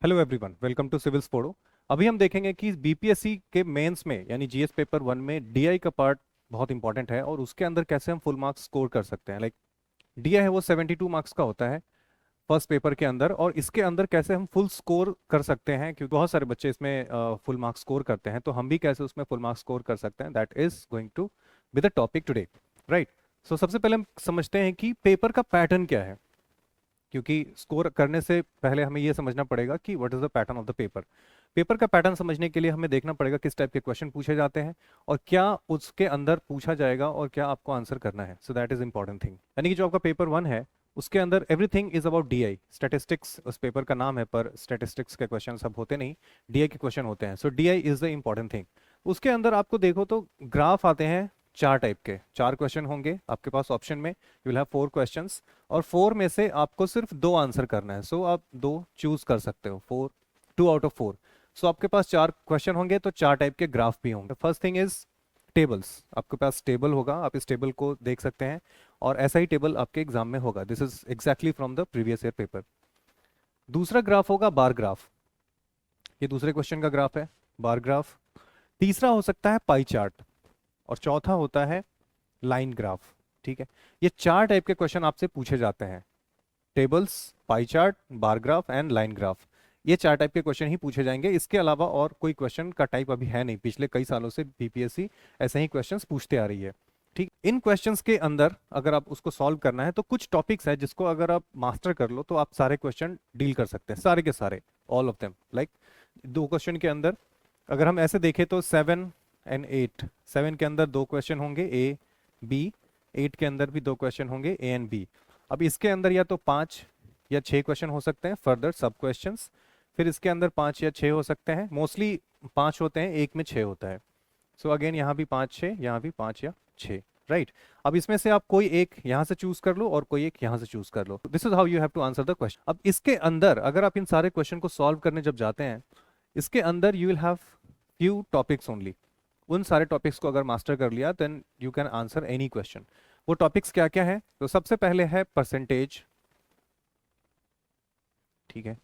Hello everyone, welcome to civils फोड़ो। अभी हम देखेंगे कि बीपीएससी के मेंस में यानी जीएस पेपर 1 में डीआई का पार्ट बहुत इंपॉर्टेंट है और उसके अंदर कैसे हम फुल मार्क्स स्कोर कर सकते हैं। लाइक डीआई है वो 72 मार्क्स का होता है फर्स्ट पेपर के अंदर, और इसके अंदर कैसे हम फुल स्कोर कर सकते हैं, क्योंकि बहुत सारे बच्चे इसमें फुल मार्क्स स्कोर करते हैं, तो हम भी कैसे उसमें फुल मार्क्स स्कोर कर सकते हैं। That is going to be the topic today, right. So सबसे पहले हम समझते हैं कि पेपर का पैटर्न क्या है, क्योंकि स्कोर करने से पहले हमें यह समझना पड़ेगा कि what is the pattern of the paper. Paper का पैटर्न समझने के लिए हमें देखना पड़ेगा किस टाइप के क्वेश्चन पूछे जाते हैं और क्या उसके अंदर पूछा जाएगा और क्या आपको आंसर करना है। So that is important thing. यानी कि जो आपका पेपर 1 है उसके अंदर everything is about DI. Statistics उस पेपर का नाम है, पर स्टैटिस्टिक्स के क्वेश्चन सब होते नहीं, डीआई के क्वेश्चन होते हैं। So DI is the important thing. उसके अंदर आपको देखो तो ग्राफ आते हैं चार टाइप के, चार क्वेश्चन होंगे आपके पास ऑप्शन में। यू विल हैव 4 क्वेश्चंस और 4 में से आपको सिर्फ 2 आंसर करना है। सो आप 2 चूज कर सकते हो, 2 आउट ऑफ 4। सो आपके पास 4 क्वेश्चन होंगे तो 4 टाइप के ग्राफ भी होंगे। First thing is tables. आपके पास टेबल होगा, आप इस टेबल को देख सकते हैं और ऐसा ही टेबल आपके एग्जाम में होगा। This is exactly from the previous year paper. दूसरा ग्राफ होगा बार ग्राफ। ये दूसरे क्वेश्चन का ग्राफ है, बार ग्राफ। तीसरा हो सकता है पाई चार्ट और चौथा होता है लाइन ग्राफ। ठीक है, ये 4 टाइप के क्वेश्चन आपसे पूछे जाते हैं। Tables, pie chart, bar graph and line graph, ये 4 टाइप के क्वेश्चन ही पूछे जाएंगे। इसके अलावा और कोई क्वेश्चन का टाइप अभी है नहीं। पिछले कई सालों से बीपीएससी ऐसे ही क्वेश्चंस पूछते आ रही है। ठीक, इन क्वेश्चंस के अंदर अगर आप उसको सॉल्व करना है तो कुछ टॉपिक्स है जिसको अगर आप मास्टर कर लो तो आप सारे क्वेश्चन डील कर सकते हैं, सारे के सारे, all of them. Like 2 question के अंदर अगर हम ऐसे देखें तो 7 एंड 8, 7 के अंदर 2 क्वेश्चन होंगे ए बी, 8 के अंदर भी 2 क्वेश्चन होंगे ए एंड बी। अब इसके अंदर या तो 5 या 6 क्वेश्चन हो सकते हैं, फर्दर सब क्वेश्चंस। फिर इसके अंदर 5 या 6 हो सकते हैं, मोस्टली 5 होते हैं, एक में 6 होता है। सो अगेन यहाँ भी 5 6, यहाँ भी 5 या 6, राइट। अब इसमें से आप कोई एक यहाँ से चूज कर लो और कोई एक यहाँ से चूज कर लो। This is how you have to answer the question. अब इसके अंदर अगर आप इन सारे क्वेश्चन को सॉल्व करने जब जाते हैं, इसके अंदर you will have few topics only. उन सारे टॉपिक्स को अगर मास्टर कर लिया then you can answer any question. वो टॉपिक्स क्या क्या है? तो सबसे पहले है परसेंटेज, ठीक है।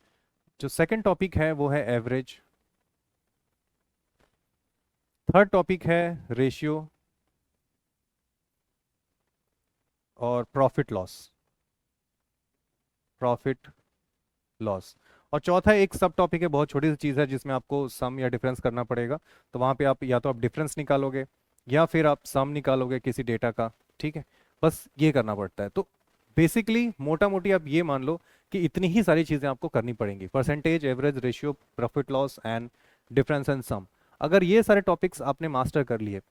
जो सेकंड टॉपिक है वो है एवरेज। थर्ड टॉपिक है रेशियो और प्रॉफिट लॉस, प्रॉफिट लॉस। और चौथा एक सब टॉपिक है, बहुत छोटी सी चीज़ है जिसमें आपको सम या डिफरेंस करना पड़ेगा। तो वहाँ पे आप या तो आप डिफरेंस निकालोगे या फिर आप सम निकालोगे किसी डेटा का। ठीक है, बस ये करना पड़ता है। तो बेसिकली मोटा मोटी आप ये मान लो कि इतनी ही सारी चीज़ें आपको करनी पड़ेंगी, percentage, average, ratio, profit loss and difference and sum. अगर ये सारे टॉपिक्स आपने मास्टर कर लिए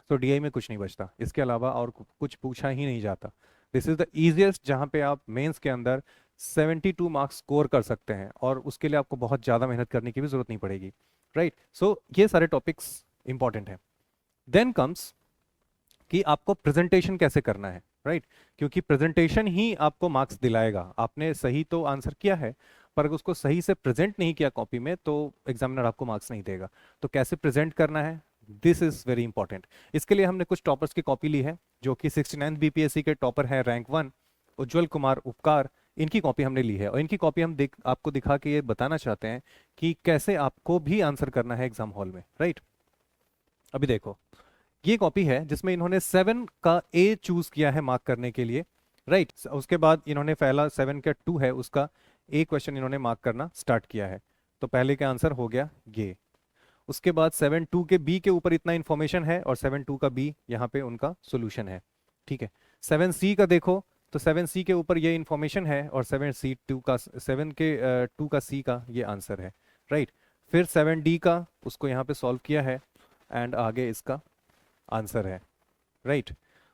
तो डीआई में कुछ नहीं बचता, इसके अलावा और कुछ पूछा ही नहीं जाता। दिस इज द इजिएस्ट जहाँ पे आप मेंस के अंदर 72 मार्क्स स्कोर कर सकते हैं और उसके लिए आपको बहुत ज़्यादा मेहनत करने की भी जरूरत नहीं पड़ेगी, राइट। सो ये सारे टॉपिक्स इंपॉर्टेंट हैं। देन कम्स कि आपको प्रेजेंटेशन कैसे करना है, राइट। क्योंकि प्रेजेंटेशन ही आपको मार्क्स दिलाएगा। आपने सही तो आंसर किया है पर अगर उसको सही से प्रेजेंट नहीं किया कॉपी में तो एग्जामिनर आपको मार्क्स नहीं देगा। तो कैसे प्रेजेंट करना है, दिस इज वेरी इंपॉर्टेंट। इसके लिए हमने कुछ टॉपर्स की कॉपी ली है, जो कि 69 बीपीएससी के टॉपर है, रैंक 1 उज्जवल कुमार उपकार। इनकी कॉपी हमने ली है और इनकी कॉपी हम आपको दिखा के ये बताना चाहते हैं कि कैसे आपको भी आंसर करना है एग्जाम हॉल में, राइट। अभी देखो, ये कॉपी है जिसमें इन्होंने 7 का ए चूज किया है मार्क करने के लिए, राइट। उसके बाद इन्होंने पहला 7 का 2 है उसका ए क्वेश्चन इन्होंने मार्क करना स्टार्ट किया है। तो पहले का आंसर हो गया ये। उसके बाद 7.2 के बी के ऊपर इतना इंफॉर्मेशन है और 7.2 का बी यहाँ पे उनका सोल्यूशन है, ठीक है। 7C का देखो तो 7C के ऊपर ये इंफॉर्मेशन है और 7C2 का 7 के 2 का सी का ये आंसर है, राइट। फिर 7D का उसको यहाँ पे सॉल्व किया है एंड आगे इसका आंसर है, राइट।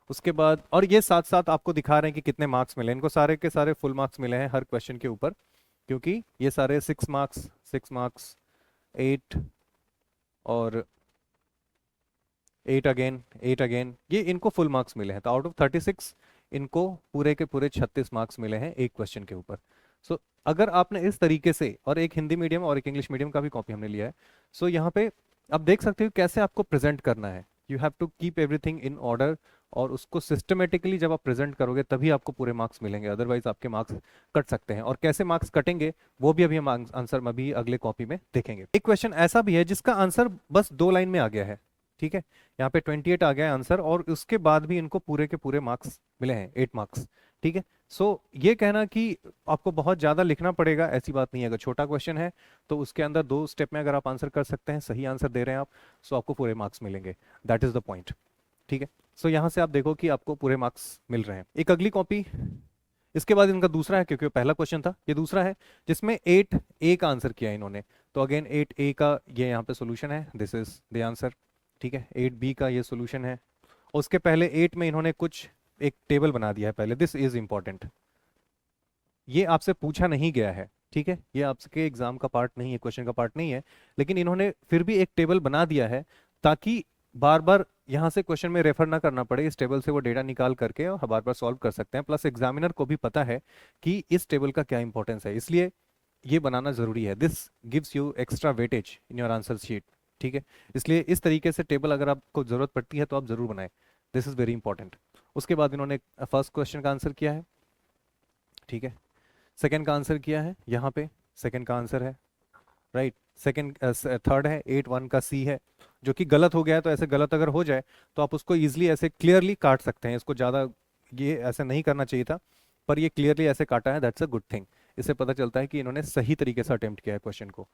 उसके बाद और ये साथ साथ आपको दिखा रहे हैं कि कितने मार्क्स मिले इनको। सारे के सारे फुल मार्क्स मिले हैं हर क्वेश्चन के ऊपर, क्योंकि ये सारे 6 मार्क्स 6 मार्क्स 8 और 8 अगेन 8 अगेन, ये इनको फुल मार्क्स मिले हैं। तो आउट ऑफ 36 इनको पूरे के पूरे 36 मार्क्स मिले हैं एक क्वेश्चन के ऊपर। सो अगर आपने इस तरीके से, और एक हिंदी मीडियम और एक इंग्लिश मीडियम का भी कॉपी हमने लिया है, सो यहाँ पे आप देख सकते हो कैसे आपको प्रेजेंट करना है। You have to keep everything in order, और उसको सिस्टमेटिकली जब आप प्रेजेंट करोगे तभी आपको पूरे मार्क्स मिलेंगे, अदरवाइज आपके मार्क्स कट सकते हैं। और कैसे मार्क्स कटेंगे वो भी अभी हम आंसर में अभी अगले कॉपी में देखेंगे। एक क्वेश्चन ऐसा भी है जिसका आंसर बस 2 लाइन में आ गया है, ठीक है, यहाँ पे 28 आ गया है आंसर, और उसके बाद भी इनको पूरे के पूरे मार्क्स मिले हैं, 8 मार्क्स, ठीक है। सो ये कहना कि आपको बहुत ज़्यादा लिखना पड़ेगा, ऐसी बात नहीं है। अगर छोटा क्वेश्चन है तो उसके अंदर 2 स्टेप में अगर आप आंसर कर सकते हैं, सही आंसर दे रहे हैं आप, सो आपको पूरे मार्क्स मिलेंगे, दैट इज़ द पॉइंट, ठीक है। सो यहाँ से आप देखो कि आपको पूरे मार्क्स मिल रहे हैं। एक अगली कॉपी, इसके बाद इनका दूसरा है, क्योंकि पहला क्वेश्चन था, ये दूसरा है जिसमें 8A का आंसर किया इन्होंने। तो अगेन 8A का ये यहाँ पे सोल्यूशन है, दिस इज द आंसर, ठीक है। 8B का ये सोल्यूशन है। उसके पहले 8 में इन्होंने कुछ एक टेबल बना दिया है पहले, दिस इज इंपॉर्टेंट, ये आपसे पूछा नहीं गया है, ठीक है, ये आपके एग्जाम का पार्ट नहीं है, क्वेश्चन का पार्ट नहीं है, लेकिन इन्होंने फिर भी एक टेबल बना दिया है ताकि बार बार यहाँ से क्वेश्चन में रेफर ना करना पड़े, इस टेबल से वो डेटा निकाल करके और बार बार सॉल्व कर सकते हैं। प्लस एग्जामिनर को भी पता है कि इस टेबल का क्या इंपॉर्टेंस है, इसलिए ये बनाना जरूरी है। This gives you extra weightage in your answer sheet, ठीक है। इसलिए इस तरीके से टेबल अगर आपको जरूरत पड़ती है तो आप जरूर बनाएं, दिस इज वेरी इंपॉर्टेंट। उसके बाद इन्होंने फर्स्ट क्वेश्चन का आंसर किया है, ठीक है, सेकंड का आंसर किया है, यहाँ पे सेकंड का आंसर है, राइट। सेकंड थर्ड है 8-1 का सी है, जो कि गलत हो गया है। तो ऐसे गलत अगर हो जाए तो आप उसको इजीली ऐसे क्लियरली काट सकते हैं, इसको ज़्यादा ये ऐसे नहीं करना चाहिए था, पर ये क्लियरली ऐसे काटा है, दैट्स अ गुड थिंग। इससे पता चलता है कि इन्होंने सही तरीके से अटेम्प्ट किया है क्वेश्चन को।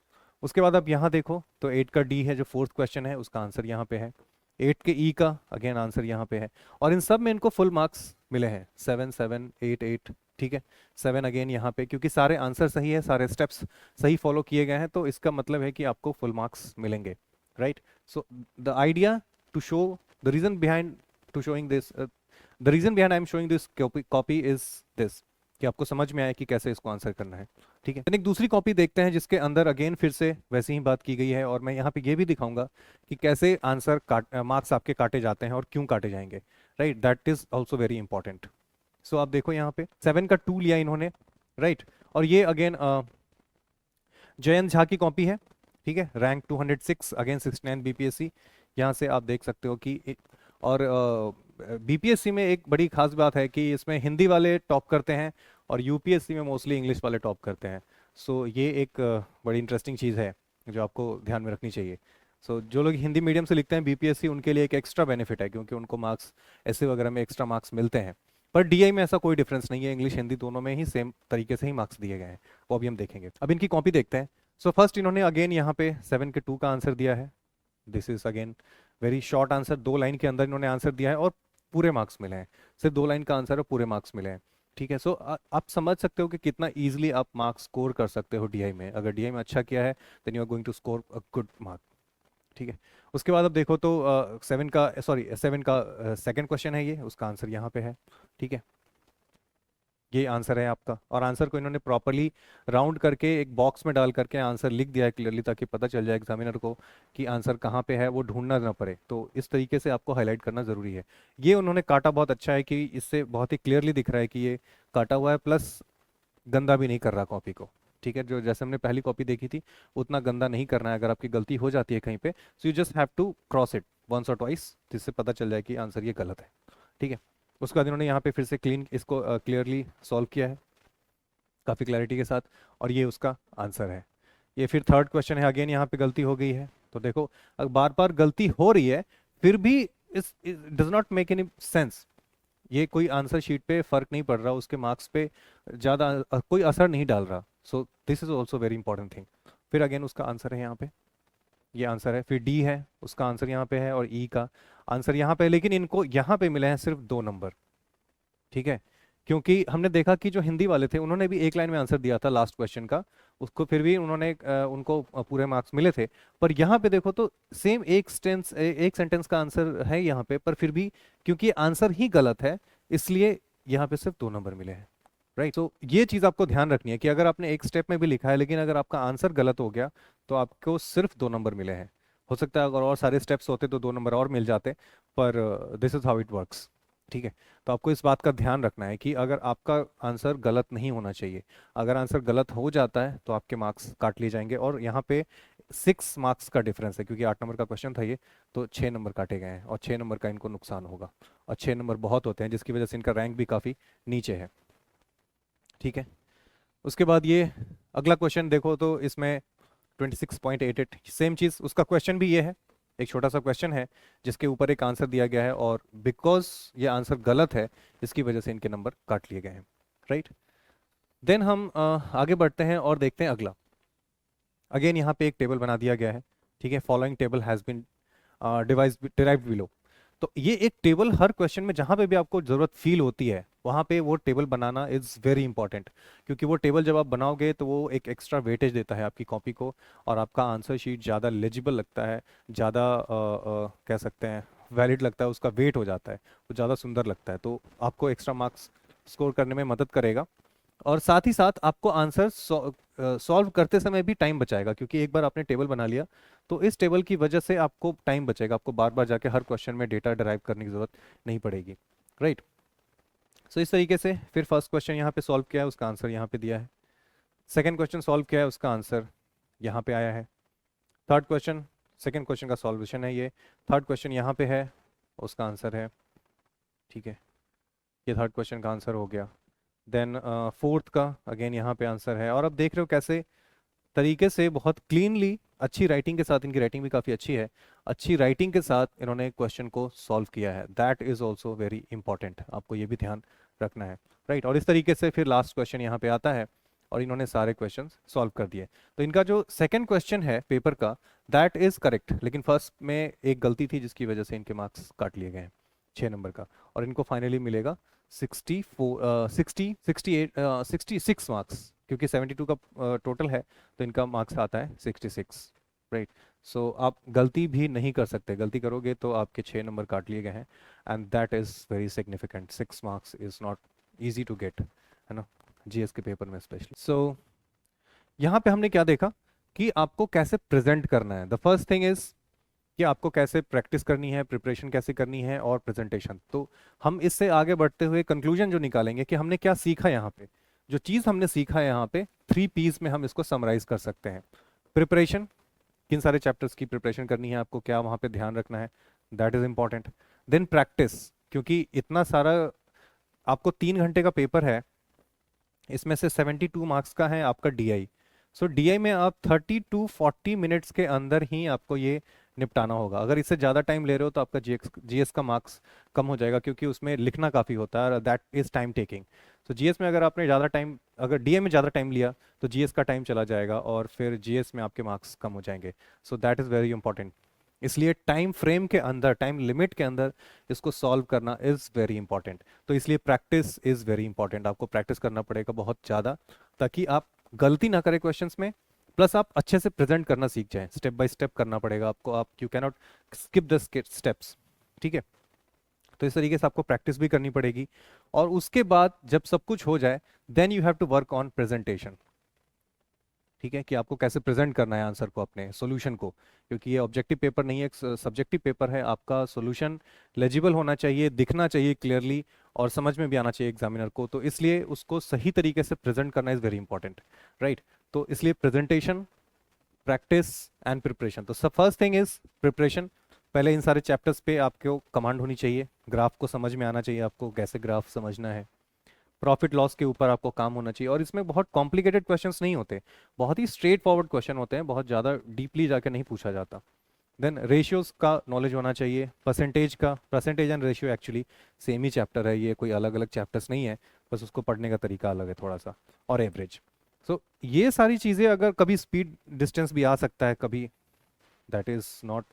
उसके बाद आप यहाँ देखो तो 8 का डी है, जो फोर्थ क्वेश्चन है, उसका आंसर यहाँ पे है। 8 के ई का अगेन आंसर यहाँ पे है, और इन सब में इनको फुल मार्क्स मिले हैं, 7 7 8 8, ठीक है। 7 अगेन यहाँ पे, क्योंकि सारे आंसर सही है, सारे स्टेप्स सही फॉलो किए गए हैं, तो इसका मतलब है कि आपको फुल मार्क्स मिलेंगे, right. So the idea to show the reason behind to showing this, the reason behind I am showing this copy is this, कि आपको समझ में आए कि कैसे इसको आंसर करना है, ठीक है। एक दूसरी कॉपी देखते हैं जिसके अंदर अगेन फिर से वैसी ही बात की गई है, और मैं यहाँ पे ये भी दिखाऊंगा कि कैसे आंसर मार्क्स आपके काटे जाते हैं और क्यों काटे जाएंगे, right, that is also very important. So आप देखो यहाँ पे 7 का 2 लिया इन्होंने, राइट, और ये अगेन जयंत झा की कॉपी है, ठीक है, रैंक 206 अगेन 69 बीपीएससी। यहाँ से आप देख सकते हो कि और बीपीएससी में एक बड़ी खास बात है कि इसमें हिंदी वाले टॉप करते हैं और यूपीएससी में मोस्टली इंग्लिश वाले टॉप करते हैं। सो ये एक बड़ी इंटरेस्टिंग चीज़ है जो आपको ध्यान में रखनी चाहिए। सो जो लोग हिंदी मीडियम से लिखते हैं बीपीएससी, उनके लिए एक एक्स्ट्रा बेनिफिट है, क्योंकि उनको मार्क्स ऐसे वगैरह में एक्स्ट्रा मार्क्स मिलते हैं। पर डीआई में ऐसा कोई डिफरेंस नहीं है, इंग्लिश हिंदी दोनों में ही सेम तरीके से ही मार्क्स दिए गए हैं, वो अभी हम देखेंगे। अब इनकी कॉपी देखते हैं। सो फर्स्ट इन्होंने अगेन यहाँ पे 7 के 2 का आंसर दिया है, this is again very short answer, 2 line के अंदर इन्होंने आंसर दिया है और पूरे मार्क्स मिले हैं, सिर्फ 2 लाइन का आंसर और पूरे मार्क्स मिले हैं, ठीक है। सो आप समझ सकते हो कि कितना इजीली आप मार्क्स स्कोर कर सकते हो डीआई में। अगर डीआई में अच्छा किया है then you are going to score a good mark, ठीक है। उसके बाद अब देखो तो 7 का सेकंड क्वेश्चन है, ये उसका आंसर यहाँ पे है, ठीक है, ये आंसर है आपका। और आंसर को इन्होंने प्रॉपरली राउंड करके एक बॉक्स में डाल करके आंसर लिख दिया है क्लियरली, ताकि पता चल जाए एग्जामिनर को कि आंसर कहाँ पे है, वो ढूंढना ना पड़े। तो इस तरीके से आपको हाईलाइट करना जरूरी है। ये उन्होंने काटा बहुत अच्छा है कि इससे बहुत ही क्लियरली दिख रहा है कि ये काटा हुआ है, प्लस गंदा भी नहीं कर रहा कॉपी को, ठीक है। जो जैसे हमने पहली कॉपी देखी थी उतना गंदा नहीं करना है। अगर आपकी गलती हो जाती है कहीं पे, so you just have to cross it once और ट्वाइस, जिससे पता चल जाए कि आंसर ये गलत है, ठीक है। उसके बाद इन्होंने यहाँ पे फिर से क्लीन इसको क्लियरली सॉल्व किया है काफ़ी क्लैरिटी के साथ, और ये उसका आंसर है। ये फिर थर्ड क्वेश्चन है, अगेन यहाँ पे गलती हो गई है। तो देखो बार बार गलती हो रही है फिर भी इस does not make any sense, ये कोई आंसर शीट पे फर्क नहीं पड़ रहा, उसके मार्क्स पे ज़्यादा कोई असर नहीं डाल रहा। So this is also very important thing. फिर अगेन उसका आंसर है यहाँ पे, ये आंसर है। फिर डी है, उसका आंसर यहाँ पे है, और ई का आंसर यहाँ पे है, लेकिन इनको यहाँ पे मिले हैं सिर्फ 2 नंबर, ठीक है। क्योंकि हमने देखा कि जो हिंदी वाले थे उन्होंने भी एक लाइन में आंसर दिया था लास्ट क्वेश्चन का, उसको फिर भी उन्होंने उनको पूरे मार्क्स मिले थे। पर यहाँ पे देखो तो सेम एक सेंटेंस का आंसर है यहाँ पे, पर फिर भी क्योंकि आंसर ही गलत है इसलिए यहाँ पे सिर्फ 2 नंबर मिले हैं, राइट। तो ये चीज़ आपको ध्यान रखनी है कि अगर आपने एक स्टेप में भी लिखा है लेकिन अगर आपका आंसर गलत हो गया तो आपको सिर्फ 2 नंबर मिले हैं। हो सकता है अगर और सारे स्टेप्स होते तो 2 नंबर और मिल जाते, पर this is how it works, ठीक है। तो आपको इस बात का ध्यान रखना है कि अगर आपका आंसर गलत नहीं होना चाहिए, अगर आंसर गलत हो जाता है तो आपके मार्क्स काट लिए जाएंगे। और यहाँ पे 6 मार्क्स का डिफरेंस है, क्योंकि 8 नंबर का क्वेश्चन था ये, तो 6 नंबर काटे गए हैं और 6 नंबर का इनको नुकसान होगा, और 6 नंबर बहुत होते हैं जिसकी वजह से इनका रैंक भी काफ़ी नीचे है। ठीक है, उसके बाद ये अगला क्वेश्चन देखो तो इसमें 26.88 सेम चीज़, उसका क्वेश्चन भी ये है, एक छोटा सा क्वेश्चन है जिसके ऊपर एक आंसर दिया गया है, और बिकॉज ये आंसर गलत है इसकी वजह से इनके नंबर काट लिए गए हैं। राइट, देन हम आगे बढ़ते हैं और देखते हैं अगला। अगेन यहाँ पे एक टेबल बना दिया गया है। ठीक है, following table has been derived below. तो ये एक टेबल हर क्वेश्चन में जहाँ पे भी आपको ज़रूरत फील होती है वहाँ पे वो table banana is very important, क्योंकि वो टेबल जब आप बनाओगे तो वो एक एक्स्ट्रा वेटेज देता है आपकी कॉपी को, और आपका आंसर शीट ज़्यादा लेजिबल लगता है, ज़्यादा कह सकते हैं वैलिड लगता है, उसका वेट हो जाता है, वो ज़्यादा सुंदर लगता है, तो आपको एक्स्ट्रा मार्क्स स्कोर करने में मदद करेगा। और साथ ही साथ आपको आंसर सॉल्व करते समय भी टाइम बचाएगा, क्योंकि एक बार आपने टेबल बना लिया तो इस टेबल की वजह से आपको टाइम बचेगा, आपको बार बार जाके हर क्वेश्चन में डेटा डराइव करने की जरूरत नहीं पड़ेगी। राइट, सो इस तरीके से फिर फर्स्ट क्वेश्चन यहाँ पे सॉल्व किया है, उसका आंसर यहाँ पे दिया है। सेकेंड क्वेश्चन सॉल्व किया है, उसका आंसर यहाँ पे आया है। थर्ड क्वेश्चन, सेकेंड क्वेश्चन का सॉल्यूशन है ये, थर्ड क्वेश्चन यहाँ पे है, उसका आंसर है। ठीक है, ये थर्ड क्वेश्चन का आंसर हो गया। देन फोर्थ का अगेन यहाँ पे आंसर है, और अब देख रहे हो कैसे तरीके से बहुत क्लीनली, अच्छी राइटिंग के साथ, इनकी राइटिंग भी काफ़ी अच्छी है, अच्छी राइटिंग के साथ इन्होंने क्वेश्चन को सॉल्व किया है। That is also very important, आपको ये भी ध्यान रखना है। राइट, और इस तरीके से फिर लास्ट क्वेश्चन यहाँ पे आता है, और इन्होंने सारे क्वेश्चन सॉल्व कर दिए। तो इनका जो सेकेंड क्वेश्चन है पेपर का, दैट इज़ करेक्ट, लेकिन फर्स्ट में एक गलती थी जिसकी वजह से इनके मार्क्स काट लिए गए हैं 6 नंबर का, और इनको फाइनली मिलेगा 66 मार्क्स, क्योंकि 72 का टोटल है, तो इनका मार्क्स आता है 66। राइट, सो आप गलती भी नहीं कर सकते, गलती करोगे तो आपके 6 नंबर काट लिए गए हैं, and that is very significant. 6 marks is not easy to get, है ना, जीएस के पेपर में स्पेशली। सो यहाँ पे हमने क्या देखा कि आपको कैसे प्रेजेंट करना है। द फर्स्ट थिंग इज कि आपको कैसे प्रैक्टिस करनी है, प्रिपरेशन कैसे करनी है, और प्रेजेंटेशन। तो हम इससे आगे बढ़ते हुए कंक्लूजन जो निकालेंगे कि हमने क्या सीखा यहाँ पे, जो चीज़ हमने सीखा है यहाँ पे 3 पीस में हम इसको समराइज कर सकते हैं। प्रिपरेशन, किन सारे चैप्टर्स की प्रिपरेशन करनी है, आपको क्या वहाँ पे ध्यान रखना है, that is important. Then practice, क्योंकि इतना सारा आपको 3 घंटे का पेपर है, इसमें से 72 मार्क्स का है आपका डीआई। सो डीआई में आप 30 टू 40 मिनट्स के अंदर ही आपको ये निपटाना होगा। अगर इससे ज़्यादा टाइम ले रहे हो तो आपका जीएस का मार्क्स कम हो जाएगा, क्योंकि उसमें लिखना काफ़ी होता है, that is time taking. So GS में अगर आपने ज़्यादा टाइम, अगर डीए में ज़्यादा टाइम लिया तो जीएस का टाइम चला जाएगा, और फिर जीएस में आपके मार्क्स कम हो जाएंगे। So that is very important, इसलिए टाइम फ्रेम के अंदर, टाइम लिमिट के अंदर इसको सॉल्व करना इज़ वेरी इंपॉर्टेंट। तो इसलिए प्रैक्टिस इज़ वेरी इंपॉर्टेंट, आपको प्रैक्टिस करना पड़ेगा बहुत ज़्यादा, ताकि आप गलती ना करें क्वेश्चंस में, प्लस आप अच्छे से प्रेजेंट करना सीख जाएं। स्टेप बाय स्टेप करना पड़ेगा आपको, आप you cannot skip the steps. ठीक है, तो इस तरीके से आपको प्रैक्टिस भी करनी पड़ेगी, और उसके बाद जब सब कुछ हो जाए then you have to work on presentation. ठीक है, कि आपको कैसे प्रेजेंट करना है आंसर को, अपने सॉल्यूशन को, क्योंकि ये ऑब्जेक्टिव पेपर नहीं है, एक सब्जेक्टिव पेपर है। आपका सॉल्यूशन लेजिबल होना चाहिए, दिखना चाहिए क्लियरली, और समझ में भी आना चाहिए एग्जामिनर को, तो इसलिए उसको सही तरीके से प्रेजेंट करना इज़ वेरी इंपॉर्टेंट। राइट, तो इसलिए प्रेजेंटेशन, प्रैक्टिस एंड प्रिपरेशन। तो सब फर्स्ट थिंग इज प्रिपरेशन, पहले इन सारे चैप्टर्स पे आपको कमांड होनी चाहिए, ग्राफ को समझ में आना चाहिए आपको, कैसे ग्राफ समझना है, प्रॉफिट लॉस के ऊपर आपको काम होना चाहिए, और इसमें बहुत कॉम्प्लिकेटेड क्वेश्चंस नहीं होते, बहुत ही स्ट्रेट फॉरवर्ड क्वेश्चन होते हैं, बहुत ज़्यादा डीपली जाके नहीं पूछा जाता। देन रेशियोज का नॉलेज होना चाहिए, परसेंटेज का, percentage and ratio actually same he chapter है, ये कोई अलग अलग चैप्टर्स नहीं है, बस उसको पढ़ने का तरीका अलग है थोड़ा सा, और एवरेज। सो ये सारी चीज़ें, अगर कभी स्पीड डिस्टेंस भी आ सकता है कभी, that is not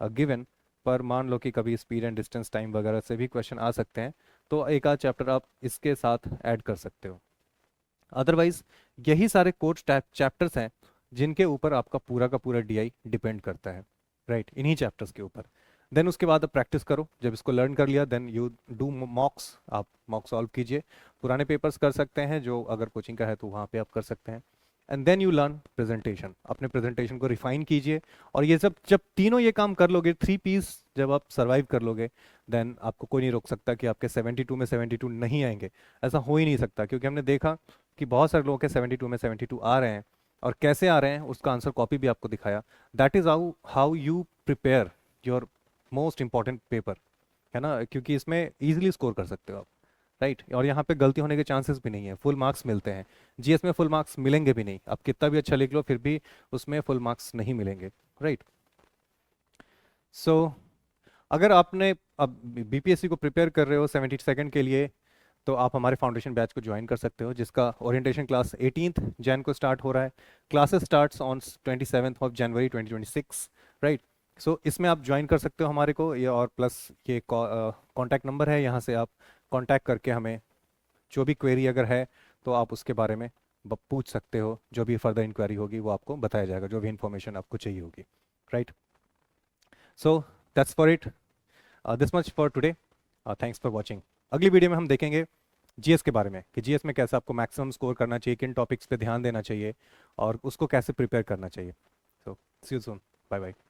a given, पर मान लो कि कभी स्पीड एंड डिस्टेंस टाइम वगैरह से भी क्वेश्चन आ सकते हैं, तो एक आध चैप्टर आप इसके साथ ऐड कर सकते हो। अदरवाइज यही सारे कोर्स चैप्टर्स हैं जिनके ऊपर आपका पूरा का पूरा डीआई डिपेंड करता है। राइट, इन्हीं चैप्टर्स के ऊपर। देन उसके बाद आप प्रैक्टिस करो, जब इसको लर्न कर लिया देन यू डू मॉक्स, आप मॉक सॉल्व कीजिए, पुराने पेपर्स कर सकते हैं जो अगर कोचिंग का है तो वहाँ पे आप कर सकते हैं, and then you learn presentation, अपने प्रेजेंटेशन को रिफाइन कीजिए, और ये सब जब तीनों ये काम कर लोगे, 3 पीस जब आप सर्वाइव कर लोगे, देन आपको कोई नहीं रोक सकता कि आपके 72 में 72 नहीं आएंगे। ऐसा हो ही नहीं सकता, क्योंकि हमने देखा कि बहुत सारे लोगों के 72 में 72 आ रहे हैं, और कैसे आ रहे हैं उसका आंसर कॉपी भी आपको दिखाया। That is how how you prepare your most important paper, है ना, क्योंकि इसमें इजीली स्कोर कर सकते हो आप, राइट। और यहाँ पे गलती होने के चांसेस भी नहीं है, फुल मार्क्स मिलते हैं। जीएस में फुल मार्क्स मिलेंगे भी नहीं, आप कितना भी अच्छा लिख लो फिर भी उसमें फुल मार्क्स नहीं मिलेंगे, राइट। सो अगर आपने अब बीपीएससी को प्रिपेयर कर रहे हो 72nd के लिए, तो आप हमारे फाउंडेशन बैच को ज्वाइन कर सकते हो, जिसका ओरिएंटेशन क्लास 18th जैन को स्टार्ट हो रहा है। Classes starts on 27th of January 2026, right. So इसमें आप ज्वाइन कर सकते हो हमारे को, ये और प्लस ये कॉन्टैक्ट नंबर है, यहाँ से आप कॉन्टैक्ट करके हमें जो भी क्वेरी अगर है तो आप उसके बारे में पूछ सकते हो। जो भी फर्दर इंक्वायरी होगी वो आपको बताया जाएगा, जो भी इन्फॉर्मेशन आपको चाहिए होगी, right. So that's for it, this much for today, thanks for watching. अगली वीडियो में हम देखेंगे जीएस के बारे में, कि जीएस में कैसे आपको मैक्सिमम स्कोर करना चाहिए, किन टॉपिक्स पे ध्यान देना चाहिए और उसको कैसे प्रिपेयर करना चाहिए। सो सी यू सून, बाय बाय।